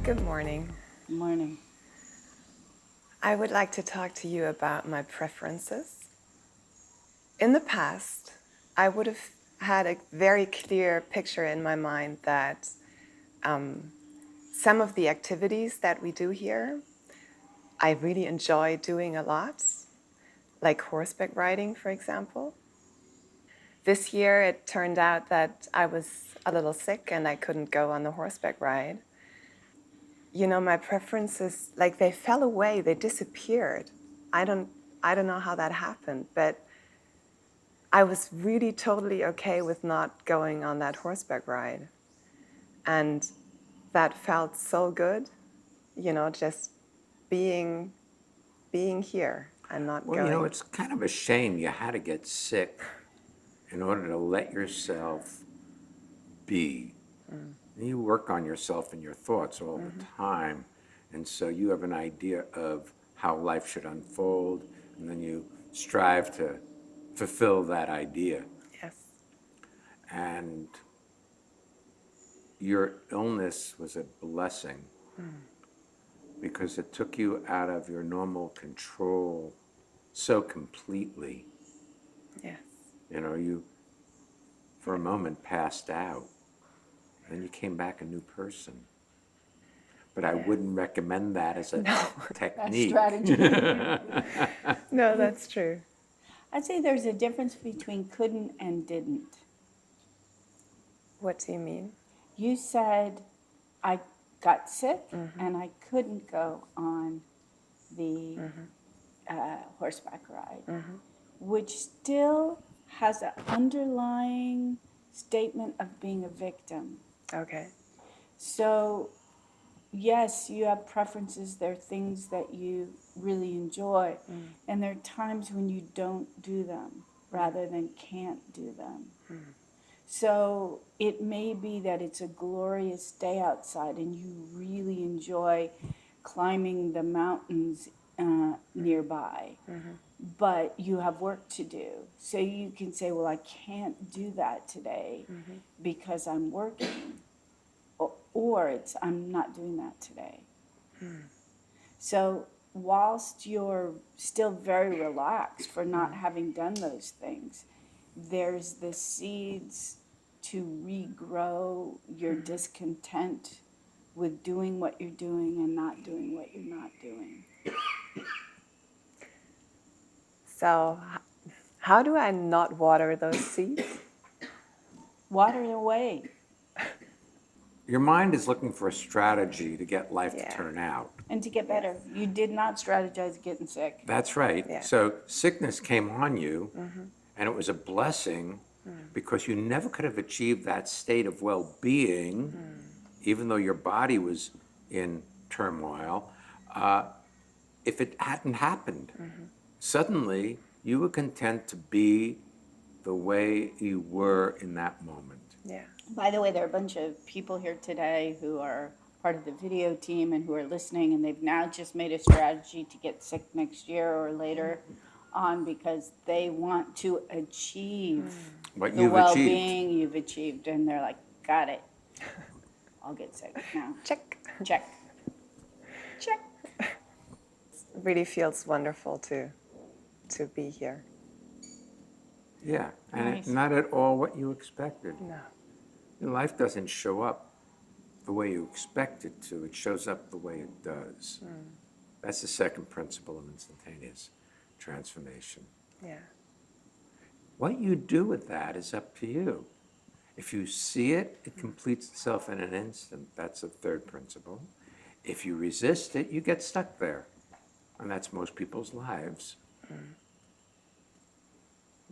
Good morning. Morning. I would like to talk to you about my preferences. In the past, I would have had a very clear picture in my mind that some of the activities that we do here, I really enjoy doing a lot, like horseback riding, for example. This year, it turned out that I was a little sick and I couldn't go on the horseback ride. You know, my preferences, like they fell away, they disappeared. I don't, I don't know how that happened, but I was really totally okay with not going on that horseback ride. And that felt so good, you know, just being here and not Well, going. it's kind of a shame you had to get sick in order to let yourself be. You work on yourself and your thoughts all the time. And so you have an idea of how life should unfold, and then you strive to fulfill that idea. Yes. And your illness was a blessing because it took you out of your normal control so completely. Yes. You for a moment passed out, then you came back a new person. But I wouldn't recommend that as a technique. Strategy. No, that's true. I'd say there's a difference between couldn't and didn't. What do you mean? You said I got sick and I couldn't go on the horseback ride, which still has an underlying statement of being a victim. Okay. So, yes, you have preferences. There are things that you really enjoy, and there are times when you don't do them rather than can't do them. So, it may be that it's a glorious day outside and you really enjoy climbing the mountains nearby, but you have work to do. So, you can say, well, I can't do that today because I'm working. Or it's, I'm not doing that today. So whilst you're still very relaxed for not having done those things, there's the seeds to regrow your discontent with doing what you're doing and not doing what you're not doing. So, how do I not water those seeds? Water it away Your mind is looking for a strategy to get life Yeah. to turn out. and to get better. You did not strategize getting sick. That's right. Yeah. So sickness came on you, and it was a blessing because you never could have achieved that state of well-being, even though your body was in turmoil, if it hadn't happened. Suddenly, you were content to be the way you were in that moment. Yeah. By the way, there are a bunch of people here today who are part of the video team and who are listening, and they've now just made a strategy to get sick next year or later on because they want to achieve What the you've achieved. well-being you've achieved, and they're like, got it. I'll get sick now. Check. Check. Check. It really feels wonderful to be here. Yeah, and Nice. it's not at all what you expected. No. Your life doesn't show up the way you expect it to. It shows up the way it does. That's the second principle of instantaneous transformation. Yeah. What you do with that is up to you. If you see it, it completes itself in an instant. That's the third principle. If you resist it, you get stuck there. And that's most people's lives.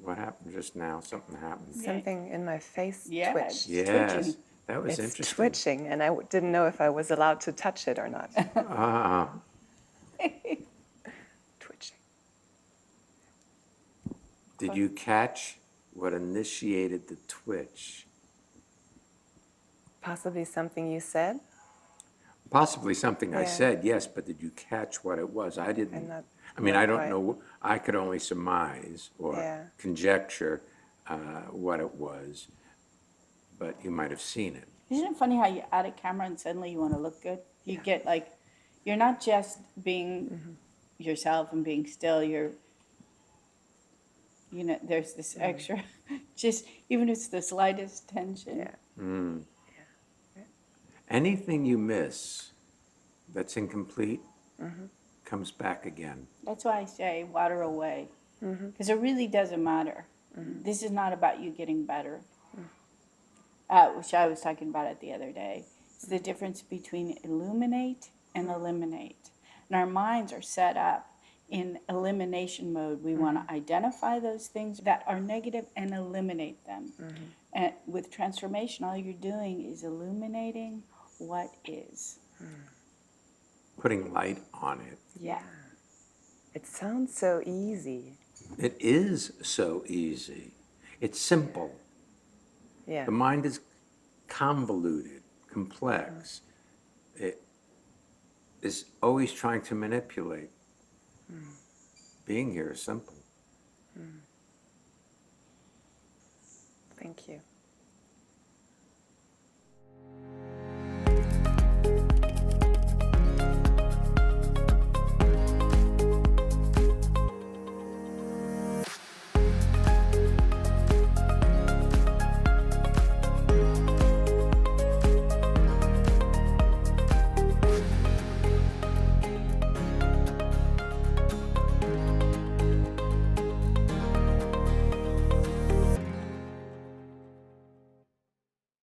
What happened just now? Something happened. Something in my face Yeah. twitched. Yes, twitching. that was It's interesting. twitching, and I didn't know if I was allowed to touch it or not. Ah, Twitching. did you catch what initiated the twitch? Possibly something you said. Possibly something I Yeah. said, yes, but did you catch what it was? I didn't. I'm not- I mean, not I don't quite. know. I could only surmise or Yeah. conjecture what it was, but you might have seen it. Isn't it funny how you add a camera and suddenly you want to look good? You get like, you're not just being yourself and being still, there's this extra, just even if it's the slightest tension. Yeah. Anything you miss that's incomplete comes back again. That's why I say water away, because it really doesn't matter. This is not about you getting better, which I was talking about it the other day. It's the difference between illuminate and eliminate. And our minds are set up in elimination mode. We want to identify those things that are negative and eliminate them. And with transformation, all you're doing is illuminating what is. Putting light on it. Yeah. It sounds so easy. It is so easy. It's simple. Yeah. The mind is convoluted, complex. It is always trying to manipulate. Being here is simple. Thank you.